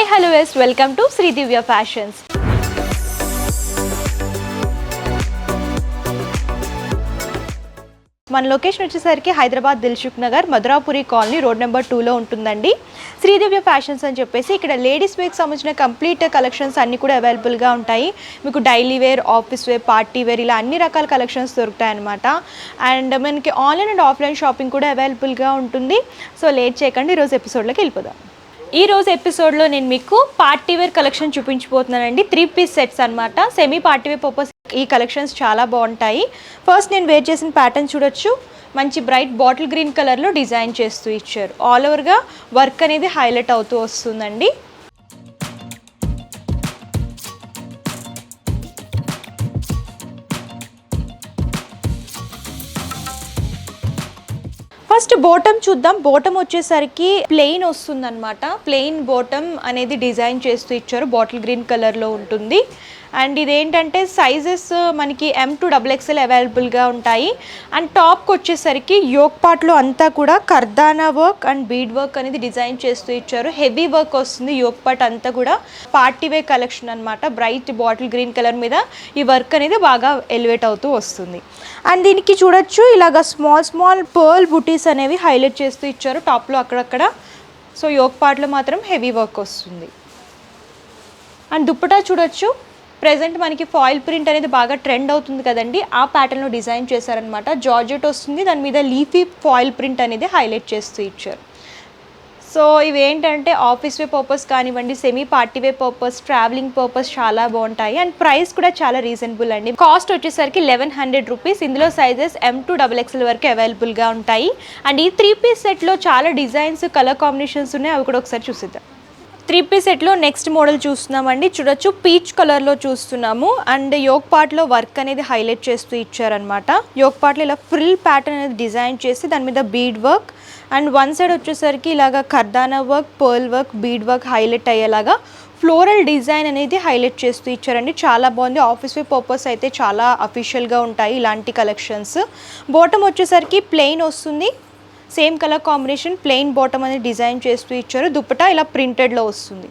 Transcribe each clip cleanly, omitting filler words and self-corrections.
Hi hello yes welcome to Sri Divya fashions. మన location వచ్చేసరికి Hyderabad Dilsukh Nagar Madhurapuri colony road number 2లో ఉంటుందండి. శ్రీదివ్య ఫ్యాషన్స్ అని చెప్పేసి ఇక్కడ లేడీస్ వేర్కి సంబంధించిన కంప్లీట్ కలెక్షన్స్ అన్నీ కూడా అవైలబుల్గా ఉంటాయి. మీకు daily wear, office wear, party wear ఇలా అన్ని రకాల కలెక్షన్స్ దొరుకుతాయి అన్నమాట. అండ్ మనకి ఆన్లైన్ అండ్ ఆఫ్లైన్ షాపింగ్ కూడా అవైలబుల్గా ఉంటుంది. సో లేట్ చేయకండి, ఈరోజు ఎపిసోడ్లోకి వెళ్ళిపోదాం. ఈ రోజు ఎపిసోడ్లో నేను మీకు పార్టీ వేర్ కలెక్షన్ చూపించబోతున్నానండి. 3 పీస్ సెట్స్ అనమాట. సెమీ పార్టీ వేర్ పర్పస్ ఈ కలెక్షన్స్ చాలా బాగుంటాయి. ఫస్ట్ నేను వేర్ చేసిన ప్యాటర్న్ చూడొచ్చు. మంచి బ్రైట్ బాటిల్ గ్రీన్ కలర్లో డిజైన్ చేస్తూ ఇచ్చారు. ఆల్ ఓవర్గా వర్క్ అనేది హైలైట్ అవుతూ వస్తుందండి. ఫస్ట్ బాటమ్ చూద్దాం. బాటమ్ వచ్చేసరికి ప్లెయిన్ వస్తుంది అనమాట. ప్లెయిన్ బాటమ్ అనేది డిజైన్ చేస్తూ ఇచ్చారు. బాటిల్ గ్రీన్ కలర్లో ఉంటుంది. అండ్ ఇదేంటంటే సైజెస్ మనకి M2XXL అవైలబుల్గా ఉంటాయి. అండ్ టాప్కి వచ్చేసరికి యోక్ పార్ట్లో అంతా కూడా కర్దానా వర్క్ అండ్ బీడ్ వర్క్ అనేది డిజైన్ చేస్తూ ఇచ్చారు. హెవీ వర్క్ వస్తుంది యోక్ పార్ట్ అంతా కూడా. పార్టీ వేర్ కలెక్షన్ అనమాట. బ్రైట్ బాటిల్ గ్రీన్ కలర్ మీద ఈ వర్క్ అనేది బాగా ఎలివేట్ అవుతూ వస్తుంది. అండ్ దీనికి చూడొచ్చు ఇలాగ స్మాల్ పర్ల్ బుటీస్ అనేవి హైలైట్ చేస్తూ ఇచ్చారు టాప్లో అక్కడక్కడ. సో యోక్ పార్ట్లో మాత్రం హెవీ వర్క్ వస్తుంది. అండ్ దుప్పటా చూడొచ్చు. ప్రెజెంట్ మనకి ఫాయిల్ ప్రింట్ అనేది బాగా ట్రెండ్ అవుతుంది కదండి, ఆ ప్యాటర్న్లో డిజైన్ చేశారనమాట. జార్జెట్ వస్తుంది, దాని మీద లీఫీ ఫాయిల్ ప్రింట్ అనేది హైలైట్ చేస్తూ ఇచ్చారు. సో ఇవి ఏంటంటే ఆఫీస్ వే పర్పస్ కానివ్వండి, సెమీ పార్టీ వే పర్పస్, ట్రావెలింగ్ పర్పస్ చాలా బాగుంటాయి. అండ్ ప్రైస్ కూడా చాలా రీజనబుల్ అండి. కాస్ట్ వచ్చేసరికి 1100 రూపీస్. ఇందులో సైజెస్ M2XXL వరకు అవైలబుల్గా ఉంటాయి. అండ్ ఈ 3 పీస్ సెట్లో చాలా డిజైన్స్, కలర్ కాంబినేషన్స్ ఉన్నాయి. అవి కూడా ఒకసారి చూసిద్దాం. 3 పీస్ సెట్లో నెక్స్ట్ మోడల్ చూస్తున్నామండి. చూడొచ్చు పీచ్ కలర్లో చూస్తున్నాము. అండ్ యోక్ పార్ట్లో వర్క్ అనేది హైలైట్ చేస్తూ ఇచ్చారనమాట. యోక్ పార్ట్లో ఇలా ఫ్రిల్ ప్యాటర్న్ అనేది డిజైన్ చేసి దాని మీద bead work and one side వచ్చేసరికి ఇలాగా కర్దానా work, pearl work, bead work highlight అయ్యేలాగా ఫ్లోరల్ డిజైన్ అనేది హైలైట్ చేస్తూ ఇచ్చారండి. చాలా బాగుంది. ఆఫీస్ వే పర్పస్ అయితే చాలా అఫీషియల్గా ఉంటాయి ఇలాంటి కలెక్షన్స్. బాటమ్ వచ్చేసరికి ప్లెయిన్ వస్తుంది. Same colour combination plain bottom అనేది డిజైన్ చేస్తూ ఇచ్చారు. దుప్పటా ఇలా ప్రింటెడ్లో వస్తుంది.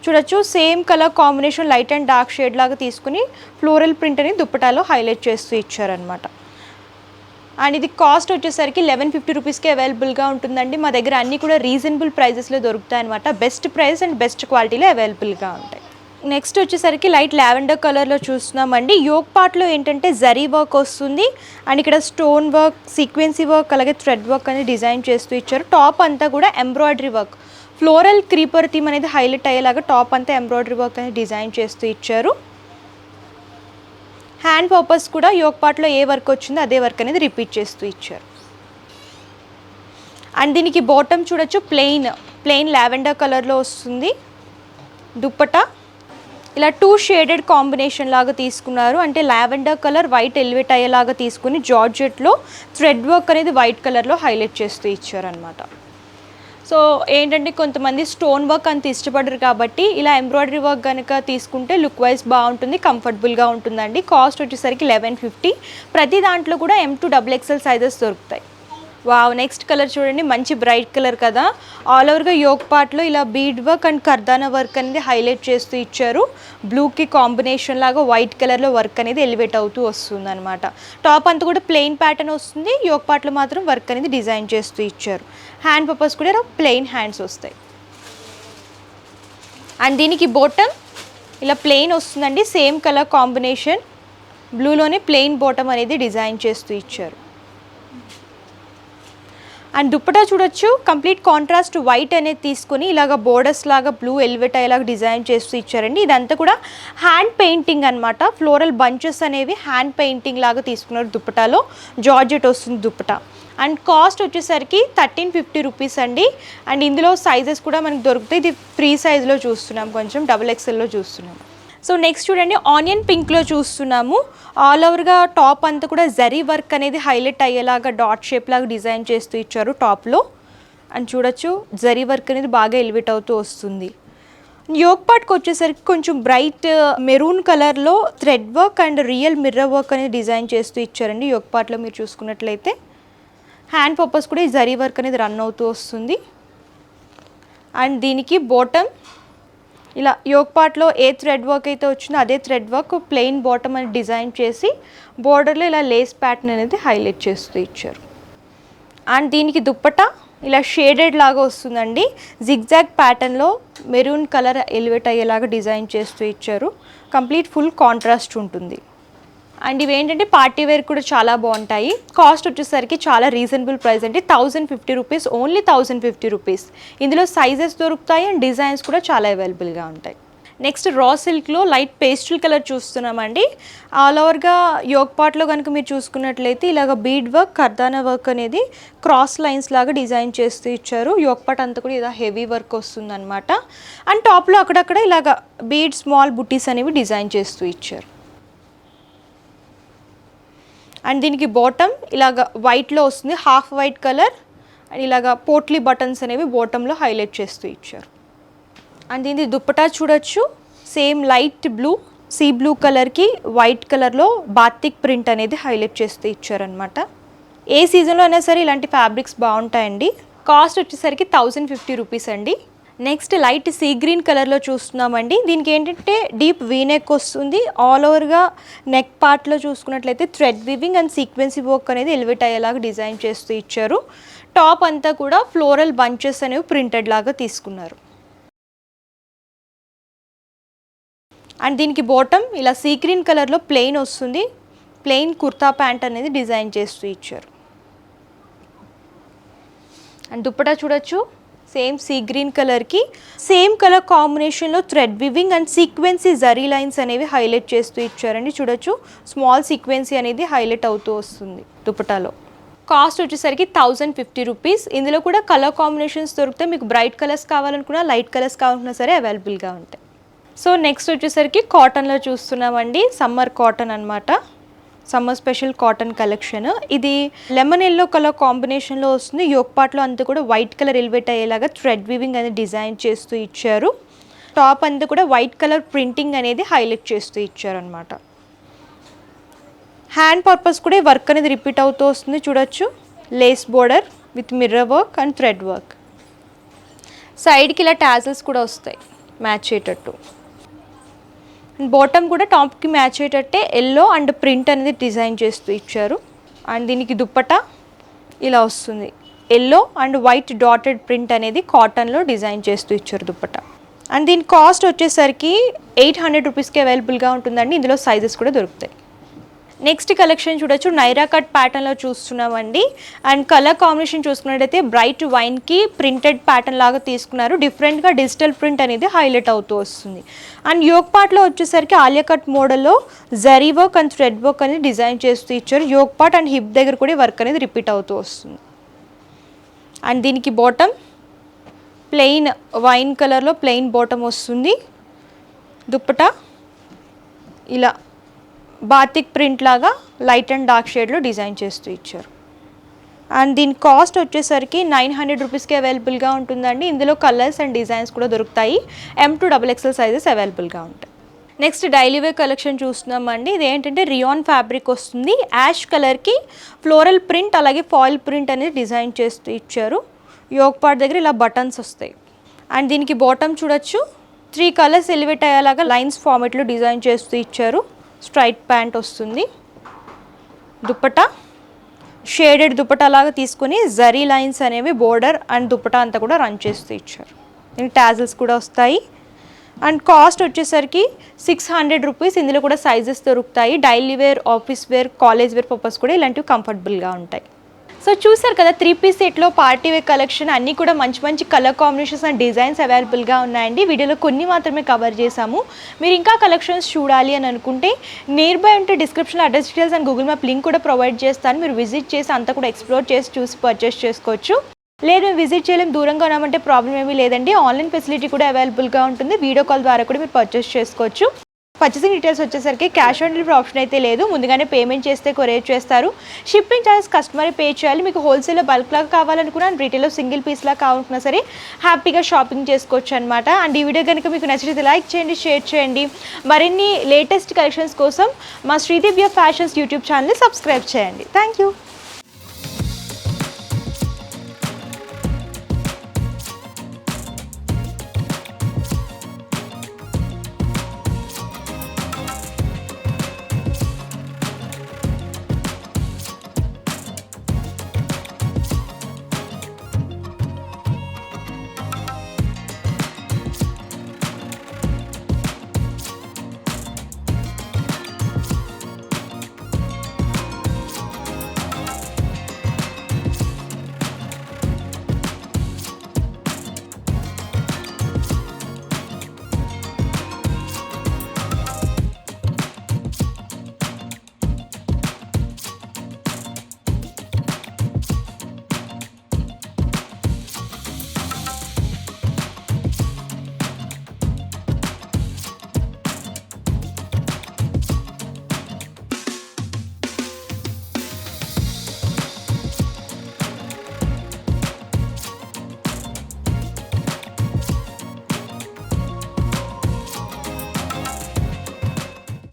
చూడొచ్చు same colour combination light and dark shade లాగా తీసుకుని ఫ్లోరల్ ప్రింట్ అని దుప్పటాలో హైలైట్ చేస్తూ ఇచ్చారనమాట. అండ్ ఇది కాస్ట్ వచ్చేసరికి 1150 రూపీస్కి అవైలబుల్గా ఉంటుందండి. మా దగ్గర అన్నీ కూడా రీజనబుల్ ప్రైజెస్లో దొరుకుతాయి అనమాట. బెస్ట్ ప్రైస్ అండ్ బెస్ట్ క్వాలిటీలో అవైలబుల్గా ఉంటాయి. నెక్స్ట్ వచ్చేసరికి లైట్ లావెండర్ కలర్లో చూస్తున్నామండి. యోక్ పార్ట్లో ఏంటంటే జరీ వర్క్ వస్తుంది. అండ్ ఇక్కడ స్టోన్ వర్క్, సీక్వెన్సీ వర్క్, అలాగే థ్రెడ్ వర్క్ అనేది డిజైన్ చేస్తూ ఇచ్చారు. టాప్ అంతా కూడా embroidery work, floral creeper theme అనేది హైలైట్ అయ్యేలాగా టాప్ అంతా ఎంబ్రాయిడరీ వర్క్ అనేది డిజైన్ చేస్తూ ఇచ్చారు. హ్యాండ్ పర్పస్ కూడా యోక్ పార్ట్లో ఏ వర్క్ వచ్చిందో అదే వర్క్ అనేది రిపీట్ చేస్తూ ఇచ్చారు. అండ్ దీనికి బాటమ్ చూడొచ్చు ప్లెయిన్ లావెండర్ కలర్లో వస్తుంది. దుప్పటా ఇలా 2 షేడెడ్ కాంబినేషన్ లాగా తీసుకున్నారు. అంటే లావెండర్ కలర్ వైట్ ఎలివేట్ అయ్యేలాగా తీసుకుని జార్జెట్లో థ్రెడ్ వర్క్ అనేది వైట్ కలర్లో హైలైట్ చేస్తూ ఇచ్చారనమాట. సో ఏంటంటే కొంతమంది స్టోన్ వర్క్ అంత ఇష్టపడరు కాబట్టి ఇలా ఎంబ్రాయిడరీ వర్క్ కనుక తీసుకుంటే లుక్ వైజ్ బాగుంటుంది, కంఫర్టబుల్గా ఉంటుందండి. కాస్ట్ వచ్చేసరికి 1150. ప్రతి దాంట్లో కూడా M2XXL సైజెస్ దొరుకుతాయి. వావ్, నెక్స్ట్ కలర్ చూడండి. మంచి బ్రైట్ కలర్ కదా. ఆల్ ఓవర్గా యోక్ పార్ట్లో ఇలా బీడ్ వర్క్ అండ్ కర్దానా వర్క్ అనేది హైలైట్ చేస్తూ ఇచ్చారు. బ్లూకి కాంబినేషన్ లాగా వైట్ కలర్లో వర్క్ అనేది ఎలివేట్ అవుతూ వస్తుంది అనమాట. టాప్ అంతా కూడా ప్లెయిన్ ప్యాటర్న్ వస్తుంది. యోక్ పార్ట్లో మాత్రం వర్క్ అనేది డిజైన్ చేస్తూ ఇచ్చారు. హ్యాండ్ పర్పస్ కూడా ప్లెయిన్ హ్యాండ్స్ వస్తాయి. అండ్ దీనికి బాటమ్ ఇలా ప్లెయిన్ వస్తుందండి. సేమ్ కలర్ కాంబినేషన్ బ్లూలోనే ప్లెయిన్ బాటమ్ అనేది డిజైన్ చేస్తూ ఇచ్చారు. అండ్ దుప్పటా చూడొచ్చు. కంప్లీట్ కాంట్రాస్ట్ వైట్ అనేది తీసుకుని ఇలాగ బోర్డర్స్ లాగా బ్లూ ఎలివేట్ అయ్యేలాగా డిజైన్ చేస్తూ ఇచ్చారండి. ఇదంతా కూడా హ్యాండ్ పెయింటింగ్ అనమాట. ఫ్లోరల్ బంచెస్ అనేవి హ్యాండ్ పెయింటింగ్ లాగా తీసుకున్నారు. దుప్పటాలో జార్జెట్ వస్తుంది దుప్పటా. అండ్ కాస్ట్ వచ్చేసరికి 1350 రూపీస్ అండి. అండ్ ఇందులో సైజెస్ కూడా మనకు దొరుకుతాయి. ఇది ఫ్రీ సైజ్లో చూస్తున్నాం, కొంచెం XXLలో చూస్తున్నాం. సో నెక్స్ట్ చూడండి, ఆనియన్ పింక్లో చూస్తున్నాము. ఆల్ ఓవర్గా టాప్ అంతా కూడా జరీ వర్క్ అనేది హైలైట్ అయ్యేలాగా డాట్ షేప్ లాగా డిజైన్ చేస్తూ ఇచ్చారు టాప్లో. అండ్ చూడొచ్చు జరీ వర్క్ అనేది బాగా ఎలివేట్ అవుతూ వస్తుంది. యోక్ పార్ట్కి వచ్చేసరికి కొంచెం బ్రైట్ మెరూన్ కలర్లో thread work and real mirror work అనేది డిజైన్ చేస్తూ ఇచ్చారండి. యోక్ పార్ట్లో మీరు చూసుకున్నట్లయితే హ్యాండ్ పర్పస్ కూడా ఈ జరీ వర్క్ అనేది రన్ అవుతూ వస్తుంది. అండ్ దీనికి బాటమ్ ఇలా యోక్ పార్ట్లో ఏ థ్రెడ్ వర్క్ అయితే వచ్చిందో అదే థ్రెడ్ వర్క్ ప్లెయిన్ బాటమ్ అని డిజైన్ చేసి బోర్డర్లో ఇలా లేస్ ప్యాటర్న్ అనేది హైలైట్ చేస్తూ ఇచ్చారు. అండ్ దీనికి దుప్పటా ఇలా షేడెడ్ లాగా వస్తుందండి. జిగ్జాగ్ ప్యాటర్న్లో మెరూన్ కలర్ ఎలివేట్ అయ్యేలాగా డిజైన్ చేస్తూ ఇచ్చారు. కంప్లీట్ ఫుల్ కాంట్రాస్ట్ ఉంటుంది. అండ్ ఇవి ఏంటంటే పార్టీ వేర్ కూడా చాలా బాగుంటాయి. కాస్ట్ వచ్చేసరికి చాలా రీజనబుల్ ప్రైస్ అండి. 1050 రూపీస్, ఓన్లీ 1050 రూపీస్. ఇందులో సైజెస్ దొరుకుతాయి అండ్ డిజైన్స్ కూడా చాలా అవైలబుల్గా ఉంటాయి. నెక్స్ట్ రా సిల్క్లో లైట్ పేస్టల్ కలర్ చూస్తున్నామండి. ఆల్ ఓవర్గా యోక్ పార్ట్లో కనుక మీరు చూసుకున్నట్లయితే ఇలాగ బీడ్ వర్క్, కర్దానా వర్క్ అనేది క్రాస్ లైన్స్ లాగా డిజైన్ చేస్తూ ఇచ్చారు. యోక్ పార్ట్ అంతా కూడా ఇలా హెవీ వర్క్ వస్తుందన్నమాట. అండ్ టాప్లో అక్కడక్కడ ఇలాగ బీడ్ స్మాల్ బుటీస్ అనేవి డిజైన్ చేస్తూ ఇచ్చారు. అండ్ దీనికి బాటమ్ ఇలాగ వైట్లో వస్తుంది, హాఫ్ వైట్ కలర్. అండ్ ఇలాగ పోట్లీ బటన్స్ అనేవి బాటంలో హైలైట్ చేస్తూ ఇచ్చారు. అండ్ దీనికి దుప్పటా చూడొచ్చు, same light blue, sea blue కలర్కి వైట్ కలర్లో బాతిక్ ప్రింట్ అనేది హైలైట్ చేస్తూ ఇచ్చారనమాట. ఏ సీజన్లో అయినా సరే ఇలాంటి ఫ్యాబ్రిక్స్ బాగుంటాయండి. కాస్ట్ వచ్చేసరికి 1050 రూపీస్ అండి. నెక్స్ట్ లైట్ సీ గ్రీన్ కలర్లో చూస్తున్నామండి. దీనికి ఏంటంటే డీప్ వీ నెక్ వస్తుంది. ఆల్ ఓవర్గా నెక్ పార్ట్లో చూసుకున్నట్లయితే థ్రెడ్ వీవింగ్ అండ్ సీక్వెన్సీ వర్క్ అనేది ఎలివేట్ అయ్యేలాగా డిజైన్ చేస్తూ ఇచ్చారు. టాప్ అంతా కూడా ఫ్లోరల్ బంచెస్ అనేవి ప్రింటెడ్ లాగా తీసుకున్నారు. అండ్ దీనికి బాటమ్ ఇలా సీ గ్రీన్ కలర్లో ప్లెయిన్ వస్తుంది. ప్లెయిన్ కుర్తా ప్యాంట్ అనేది డిజైన్ చేస్తూ ఇచ్చారు. అండ్ దుప్పటా చూడొచ్చు, సేమ్ సీ గ్రీన్ కలర్కి సేమ్ కలర్ కాంబినేషన్లో థ్రెడ్ వివింగ్ అండ్ సీక్వెన్సీ జరీ లైన్స్ అనేవి హైలైట్ చేస్తూ ఇచ్చారండి. చూడొచ్చు, స్మాల్ సీక్వెన్సీ అనేది హైలైట్ అవుతూ వస్తుంది దుపట్టాలో. కాస్ట్ వచ్చేసరికి 1050 రూపీస్. ఇందులో కూడా కలర్ కాంబినేషన్స్ దొరికితే మీకు బ్రైట్ కలర్స్ కావాలనుకున్నా, లైట్ కలర్స్ కావాలనుకున్నా సరే అవైలబుల్గా ఉంటాయి. సో నెక్స్ట్ వచ్చేసరికి కాటన్లో చూస్తున్నామండి. సమ్మర్ కాటన్ అనమాట, సమ్మర్ స్పెషల్ కాటన్ కలెక్షన్. ఇది లెమన్ ఎల్లో కలర్ కాంబినేషన్లో వస్తుంది. యోక్ పార్ట్లో అంతా కూడా వైట్ కలర్ ఎలివేట్ అయ్యేలాగా థ్రెడ్ వీవింగ్ అనేది డిజైన్ చేస్తూ ఇచ్చారు. టాప్ అంతా కూడా వైట్ కలర్ ప్రింటింగ్ అనేది హైలైట్ చేస్తూ ఇచ్చారు అనమాట. హ్యాండ్ పర్పస్ కూడా వర్క్ అనేది రిపీట్ అవుతూ వస్తుంది. చూడొచ్చు, lace border with mirror work and thread work. సైడ్కి ఇలా టాజల్స్ కూడా వస్తాయి మ్యాచ్ అయ్యేటట్టు. బాటమ్ కూడా టాప్కి మ్యాచ్ అయ్యేటట్టే ఎల్లో అండ్ ప్రింట్ అనేది డిజైన్ చేస్తూ ఇచ్చారు. అండ్ దీనికి దుప్పటా ఇలా వస్తుంది, yellow and white dotted print అనేది కాటన్లో డిజైన్ చేస్తూ ఇచ్చారు దుప్పటా. అండ్ దీని కాస్ట్ వచ్చేసరికి 800 రూపీస్కి అవైలబుల్గా ఉంటుందండి. ఇందులో సైజెస్ కూడా దొరుకుతాయి. నెక్స్ట్ కలెక్షన్ చూడొచ్చు, నైరా కట్ ప్యాటర్న్లో చూస్తున్నామండి. అండ్ కలర్ కాంబినేషన్ చూసుకున్నట్టయితే బ్రైట్ వైన్కి ప్రింటెడ్ ప్యాటర్న్ లాగా తీసుకున్నారు. డిఫరెంట్గా డిజిటల్ ప్రింట్ అనేది హైలైట్ అవుతూ వస్తుంది. అండ్ యోక్ పార్ట్లో వచ్చేసరికి ఆలియా కట్ మోడల్లో zari work and thread work అనేది డిజైన్ చేస్తూ ఇచ్చారు. యోక్ పార్ట్ అండ్ హిప్ దగ్గర కూడా వర్క్ అనేది రిపీట్ అవుతూ వస్తుంది. అండ్ దీనికి బాటమ్ ప్లెయిన్ వైన్ కలర్లో ప్లెయిన్ బాటమ్ వస్తుంది. దుప్పటా ఇలా బాతిక్ ప్రింట్ లాగా లైట్ అండ్ డార్క్ షేడ్లో డిజైన్ చేస్తూ ఇచ్చారు. అండ్ దీని కాస్ట్ వచ్చేసరికి 900 రూపీస్కి అవైలబుల్గా ఉంటుందండి. ఇందులో కలర్స్ అండ్ డిజైన్స్ కూడా దొరుకుతాయి. M to XXL సైజెస్ అవైలబుల్గా ఉంటాయి. నెక్స్ట్ డైలీ వేర్ కలెక్షన్ చూస్తున్నామండి. ఇది ఏంటంటే రియాన్ ఫ్యాబ్రిక్ వస్తుంది. యాష్ కలర్కి ఫ్లోరల్ ప్రింట్ అలాగే ఫాయిల్ ప్రింట్ అనేది డిజైన్ చేస్తూ ఇచ్చారు. యోక్ పార్ట్ దగ్గర ఇలా బటన్స్ వస్తాయి. అండ్ దీనికి బాటమ్ చూడొచ్చు, 3 కలర్స్ ఎలివేట్ అయ్యేలాగా లైన్స్ ఫార్మెట్లో డిజైన్ చేస్తూ ఇచ్చారు. స్ట్రైట్ ప్యాంట్ వస్తుంది. దుప్పటా షేడెడ్ దుప్పటా లాగా తీసుకొని జరీ లైన్స్ అనేవి బోర్డర్ అండ్ దుప్పటా అంతా కూడా రన్ చేస్తూ ఇచ్చారు. దీనికి టాజిల్స్ కూడా వస్తాయి. అండ్ కాస్ట్ వచ్చేసరికి 600 రూపీస్. ఇందులో కూడా సైజెస్ దొరుకుతాయి. Daily wear, office wear, college wear purpose కూడా ఇలాంటివి కంఫర్టబుల్గా ఉంటాయి. సో చూసారు కదా, 3 పీస్ సెట్లో పార్టీ వేర్ కలెక్షన్ అన్నీ కూడా మంచి మంచి కలర్ కాంబినేషన్స్ అండ్ డిజైన్స్ అవైలబుల్గా ఉన్నాయండి. వీడియోలో కొన్ని మాత్రమే కవర్ చేశాము. మీరు ఇంకా కలెక్షన్స్ చూడాలి అని అనుకుంటే నియర్ బై ఉంటే డిస్క్రిప్షన్లో address details and Google map link కూడా ప్రొవైడ్ చేస్తాను. మీరు విజిట్ చేసి అంతా కూడా ఎక్స్ప్లోర్ చేసి చూసి పర్చేస్ చేసుకోవచ్చు. లేదు మేము విజిట్ చేయలేం, దూరంగా ఉన్నామంటే ప్రాబ్లం ఏమీ లేదండి. ఆన్లైన్ ఫెసిలిటీ కూడా అవైలబుల్గా ఉంటుంది. వీడియో కాల్ ద్వారా కూడా మీరు పర్చేస్ చేసుకోవచ్చు. పర్చేసింగ్ డీటెయిల్స్ వచ్చేసరికి క్యాష్ ఆన్ డెలివరీ ఆప్షన్ అయితే లేదు. ముందుగానే పేమెంట్ చేస్తే కొరియర్ చేస్తారు. షిప్పింగ్ ఛార్జెస్ కస్టమరే పే చేయాలి. మీకు హోల్సేల్లో బల్క్ లాగా కావాలనుకున్నా, రీటైల్లో సింగిల్ పీస్ లాగా కావాలనుకున్నా సరే హ్యాపీగా షాపింగ్ చేసుకోవచ్చు అనమాట. అండ్ ఈ వీడియో కనుక మీకు నచ్చితే లైక్ చేయండి, షేర్ చేయండి. మరిన్ని లేటెస్ట్ కలెక్షన్స్ కోసం మా శ్రీదివ్య ఫ్యాషన్స్ యూట్యూబ్ ఛానల్ని సబ్స్క్రైబ్ చేయండి. Thank you.